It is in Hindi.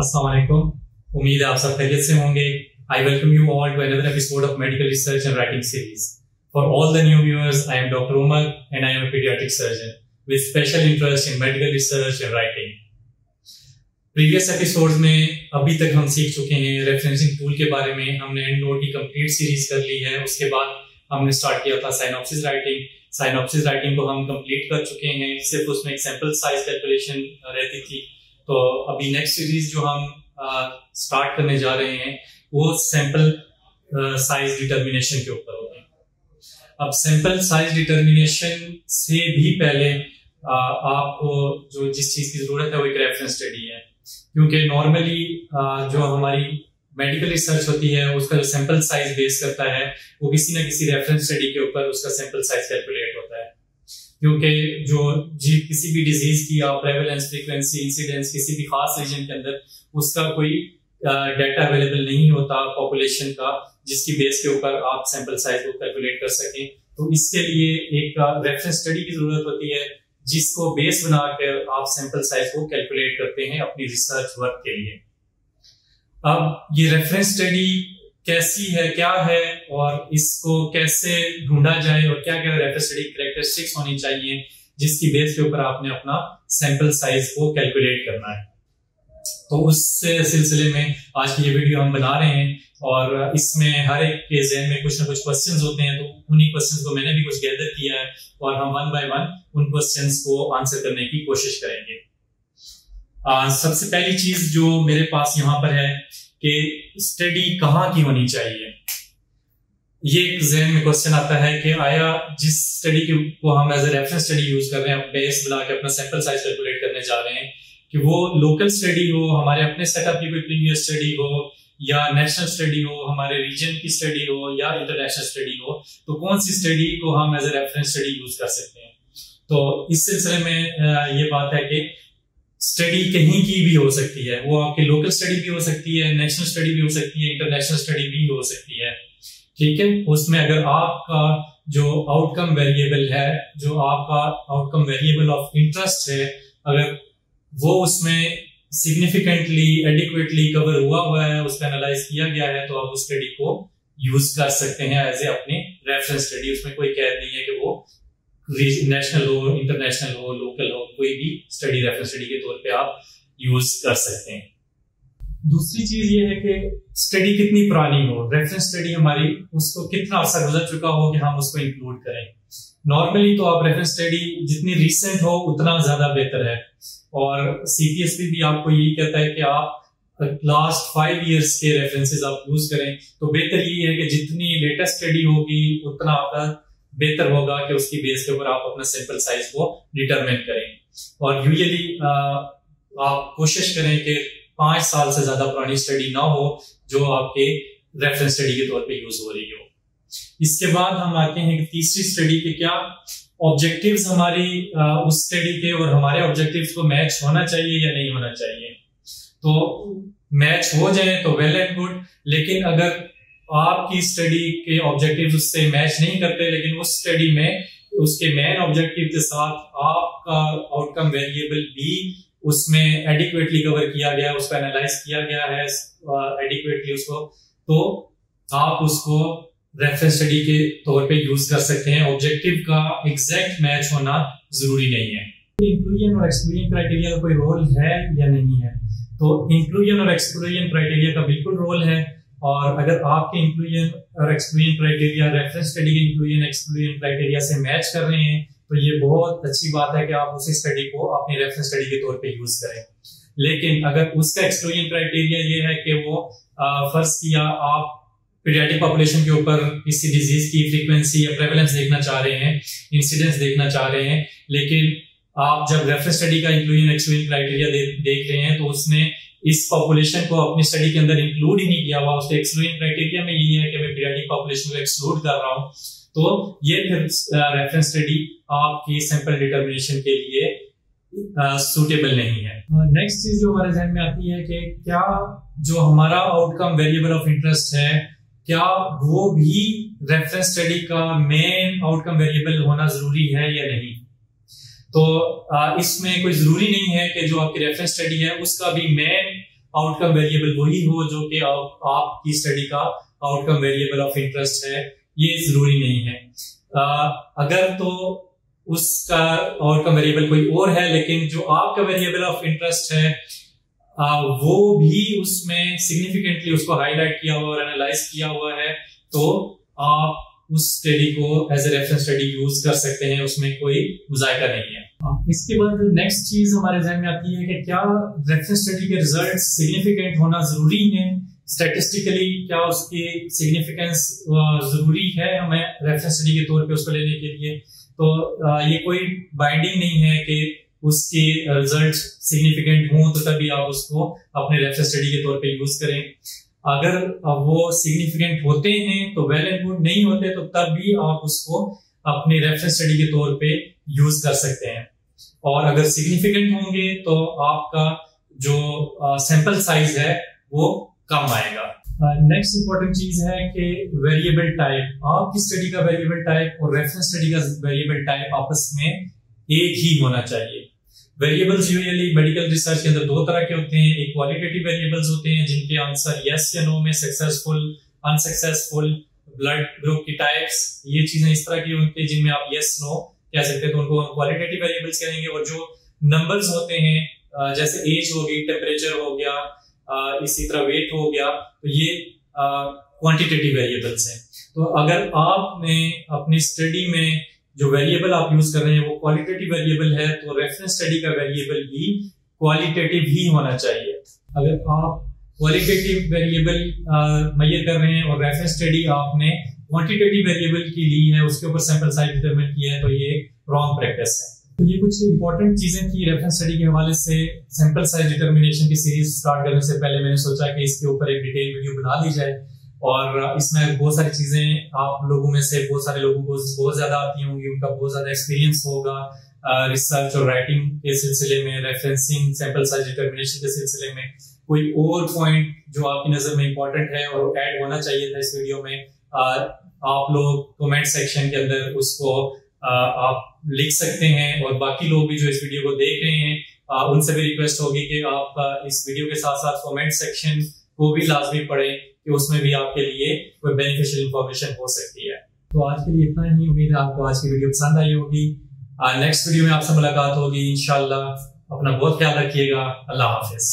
अस्सलाम वालेकुम। उम्मीद है आप सब खैरियत से होंगे। I welcome you all to another episode of Medical Research and Writing Series. For all the new viewers, I am Dr. Umar and I am a pediatric surgeon with special interest in medical research and writing. Previous episodes में अभी तक हम सीख चुके हैं रेफरेंसिंग टूल के बारे में। हमने एंड नोट की कंप्लीट सीरीज कर ली है। उसके बाद हमने स्टार्ट किया था साइनॉप्सिस राइटिंग। साइनॉप्सिस राइटिंग को हम कंप्लीट कर चुके हैं, सिर्फ उसमें एक सैंपल साइज कैलकुलेशन रहती थी। तो अभी नेक्स्ट सीरीज जो हम स्टार्ट करने जा रहे हैं वो सैंपल साइज डिटर्मिनेशन के ऊपर होगा। अब सैंपल साइज डिटर्मिनेशन से भी पहले आपको जो जिस चीज की जरूरत है वो एक रेफरेंस स्टडी है, क्योंकि नॉर्मली जो हमारी मेडिकल रिसर्च होती है उसका जो सैंपल साइज बेस करता है वो किसी ना किसी रेफरेंस स्टडी के ऊपर उसका सैंपल साइज कैलकुलेट होता है। क्योंकि जो किसी भी डिजीज की आप प्रेवलेंस, फ्रीक्वेंसी, इंसिडेंस किसी भी खास रीजन के अंदर उसका कोई डाटा अवेलेबल नहीं होता पॉपुलेशन का, जिसकी बेस के ऊपर आप सैंपल साइज को कैलकुलेट कर सकें। तो इसके लिए एक रेफरेंस स्टडी की जरूरत होती है जिसको बेस बनाकर आप सैंपल साइज को कैलकुलेट करते हैं अपनी रिसर्च वर्क के लिए। अब ये रेफरेंस स्टडी कैसी है, क्या है और इसको कैसे ढूंढा जाए और क्या क्या रेफरेंस स्टडी कैरेक्टरिस्टिक्स होनी चाहिए जिसकी बेस के ऊपर आपने अपना सैंपल साइज को कैलकुलेट करना है। तो उस सिलसिले में आज की ये वीडियो हम बना रहे हैं और इसमें हर एक के ज़हन में कुछ ना कुछ क्वेश्चंस होते हैं। तो उन्हीं क्वेश्चंस को मैंने भी कुछ गैदर किया है और हम वन बाय वन उन क्वेश्चंस को आंसर करने की कोशिश करेंगे। सबसे पहली चीज जो मेरे पास यहाँ पर है कि स्टडी कहाँ की होनी चाहिए। ये एक ज़हन में क्वेश्चन आता है कि आया जिस स्टडी को हम as a reference study use कर रहे हैं, बेस बना के अपना सैंपल साइज कैलकुलेट करने जा रहे हैं, कि वो लोकल स्टडी हो, हमारे अपने सेटअप की कोई प्रीवियस स्टडी हो या नेशनल स्टडी हो, हमारे रीजन की स्टडी हो या इंटरनेशनल स्टडी हो, तो कौन सी स्टडी को हम as a reference study use कर सकते हैं। तो इस सिलसिले में ये बात है कि स्टडी कहीं की भी हो सकती है, वो आपकी लोकल स्टडी भी हो सकती है, नेशनल स्टडी भी हो सकती है, इंटरनेशनल स्टडी भी हो सकती है। ठीक है, उसमें अगर आपका जो आउटकम वेरिएबल है, जो आपका आउटकम वेरिएबल ऑफ इंटरेस्ट है, अगर वो उसमें सिग्निफिकेंटली एडिक्वेटली कवर हुआ है, उसका एनालाइज किया गया है, तो आप उस स्टडी को यूज कर सकते हैं एज ए अपने रेफरेंस स्टडी। उसमें कोई कैद नहीं है कि वो नेशनल हो, इंटरनेशनल हो, लोकल हो, कोई भी स्टडी रेफरेंस स्टडी के तौर पे आप यूज कर सकते हैं। दूसरी चीज ये है कि स्टडी कितनी पुरानी हो, रेफरेंस स्टडी हमारी उसको कितना अर्सा गुजर चुका हो कि हम उसको इंक्लूड करें। नॉर्मली तो आप रेफरेंस स्टडी जितनी रिसेंट हो उतना ज्यादा बेहतर है और सीपीएसपी भी आपको यही कहता है कि आप लास्ट 5 इयर्स के रेफरेंसेस आप यूज करें। तो बेहतर यही है कि जितनी लेटेस्ट स्टडी होगी उतना आपका बेहतर होगा कि उसकी बेस के ऊपर आप अपना सैंपल साइज को डिटरमिन करें। और यूजुअली आप कोशिश करें कि 5 साल से ज्यादा पुरानी स्टडी ना हो जो आपके रेफरेंस स्टडी के तौर पे यूज हो रही हो। इसके बाद हम आते हैं कि तीसरी स्टडी के क्या ऑब्जेक्टिव्स हमारी उस स्टडी के और हमारे ऑब्जेक्टिव्स को मैच होना चाहिए या नहीं होना चाहिए। तो मैच हो जाए तो वेल एंड गुड, लेकिन अगर आपकी स्टडी के ऑब्जेक्टिव्स उससे मैच नहीं करते, लेकिन उस स्टडी में उसके मेन ऑब्जेक्टिव के साथ आपका आउटकम वेरिएबल भी उसमें एडिक्वेटली कवर किया गया है, उसका एनालाइज किया गया है एडिक्वेटली उसको, तो आप उसको रेफरेंस स्टडी के तौर पे यूज कर सकते हैं। ऑब्जेक्टिव का एग्जैक्ट मैच होना जरूरी नहीं है। इंक्लूजन और एक्सक्लूजन क्राइटेरिया का कोई रोल है या नहीं है? तो इंक्लूजन और एक्सक्लूजन क्राइटेरिया का बिल्कुल रोल है। और अगर आपके इंक्लूजन और एक्सक्लूजन क्राइटेरिया रेफरेंस स्टडी के इंक्लूजन एक्सक्लूजन क्राइटेरिया से मैच कर रहे हैं तो ये बहुत अच्छी बात है कि आप उसी स्टडी को अपनी रेफरेंस स्टडी के तौर पे यूज करें। लेकिन अगर उसका एक्सक्लूजन क्राइटेरिया ये है कि वो फर्ज किया आप पीडियाट्रिक पॉपुलेशन के ऊपर किसी डिजीज की फ्रीक्वेंसी या प्रेवलेंस देखना चाह रहे हैं, इंसिडेंस देखना चाह रहे हैं, लेकिन आप जब रेफरेंस स्टडी का इंक्लूजन एक्सक्लूजन क्राइटेरिया देख रहे हैं तो उसने इस पॉपुलेशन को अपनी स्टडी के अंदर इंक्लूड ही नहीं किया हुआ। उसके एक्सक्लूजन क्राइटेरिया में यही है कि मैं पीडियाट्रिक पॉपुलेशन को एक्सक्लूड कर रहा हूं, तो ये फिर रेफरेंस स्टडी आपकी सैंपल डिटर्मिनेशन के लिए सूटेबल नहीं है। नेक्स्ट चीज जो हमारे ध्यान में आती है कि क्या जो हमारा आउटकम वेरिएबल ऑफ इंटरेस्ट है, क्या वो भी रेफरेंस स्टडी का मेन आउटकम वेरिएबल होना जरूरी है या नहीं। तो इसमें कोई जरूरी नहीं है कि जो आपकी रेफरेंस स्टडी है उसका भी मेन आउटकम वेरिएबल वही हो जो कि आपकी स्टडी का आउटकम वेरिएबल ऑफ इंटरेस्ट है, ये जरूरी नहीं है। अगर तो उसका आउटकम वेरिएबल कोई और है, लेकिन जो आपका वेरिएबल ऑफ इंटरेस्ट है वो भी उसमें सिग्निफिकेंटली उसको हाईलाइट किया हुआ और एनालाइज किया हुआ है, तो आप उस स्टडी को as a reference study use कर सकते हैं, उसमें कोई मुज़ायका नहीं है। इसके बाद नेक्स्ट चीज हमारे जहन में आती है कि क्या रेफरेंस स्टडी के रिजल्ट्स सिग्निफिकेंट होना जरूरी है, स्टैटिस्टिकली क्या उसकी सिग्निफिकेंस जरूरी है हमें रेफरेंस स्टडी के तौर पे उसको लेने के लिए। तो ये कोई बाइंडिंग नहीं है कि उसके रिजल्ट सिग्निफिकेंट हों तो तभी आप उसको अपने रेफरेंस स्टडी के तौर पे यूज करें। अगर वो सिग्निफिकेंट होते हैं तो वेल एंड गुड, नहीं होते तो तब भी आप उसको अपने रेफरेंस स्टडी के तौर पे यूज कर सकते हैं। और अगर सिग्निफिकेंट होंगे तो आपका जो सैंपल साइज है वो कम आएगा। नेक्स्ट इंपॉर्टेंट चीज है कि वेरिएबल टाइप, आपकी स्टडी का वेरिएबल टाइप और रेफरेंस स्टडी का वेरिएबल टाइप आपस में एक ही होना चाहिए। वेरिएबल्स यूजुअली मेडिकल रिसर्च के अंदर दो तरह के होते हैं, एक क्वालिटेटिव वेरिएबल्स होते हैं जिनके आंसर यस या नो में, सक्सेसफुल, अनसक्सेसफुल, ब्लड ग्रुप की टाइप्स, ये चीजें इस तरह की होती है जिनमें आप यस नो कह सकते हैं, तो उनको हम क्वालिटेटिव वेरिएबल्स कहेंगे। और जो नंबर्स होते हैं जैसे एज हो गई, टेम्परेचर हो गया, इसी तरह वेट हो गया, तो ये क्वांटिटेटिव वेरिएबल्स हैं। तो अगर आपने अपनी स्टडी में जो वेरिएबल आप यूज कर रहे हैं वो क्वालिटेटिव वेरिएबल है, तो रेफरेंस स्टडी का वेरिएबल भी क्वालिटेटिव ही होना चाहिए। अगर आप क्वालिटेटिव वेरिएबल मेजर कर रहे हैं और रेफरेंस स्टडी आपने क्वांटिटेटिव वेरिएबल की ली है, उसके ऊपर सैंपल साइज डिटरमिन किया है, तो ये रॉन्ग प्रैक्टिस है। तो ये कुछ इंपॉर्टेंट चीजें थी रेफरेंस स्टडी के हवाले से। सैंपल साइज डिटरमिनेशन की सीरीज स्टार्ट करने से पहले मैंने सोचा कि इसके ऊपर एक डिटेल वीडियो बना ली जाए, और इसमें बहुत सारी चीजें आप लोगों में से बहुत सारे लोगों को बहुत ज्यादा आती होंगी, उनका बहुत ज्यादा एक्सपीरियंस होगा रिसर्च और राइटिंग के सिलसिले में, रेफरेंसिंग, सैंपल साइज डिटरमिनेशन के सिलसिले में। कोई और पॉइंट जो आपकी नजर में इंपॉर्टेंट है और ऐड होना चाहिए था इस वीडियो में, आप लोग कमेंट सेक्शन के अंदर उसको आप लिख सकते हैं। और बाकी लोग भी जो इस वीडियो को देख रहे हैं उनसे भी रिक्वेस्ट होगी कि आप इस वीडियो के साथ साथ कमेंट सेक्शन को भी लाजमी पढ़ें, कि उसमें भी आपके लिए कोई बेनिफिशियल इंफॉर्मेशन हो सकती है। तो आज के लिए इतना ही। उम्मीद है आपको आज की वीडियो पसंद आई होगी। नेक्स्ट वीडियो में आपसे मुलाकात होगी इंशाल्लाह। अपना बहुत ख्याल रखिएगा। अल्लाह हाफिज।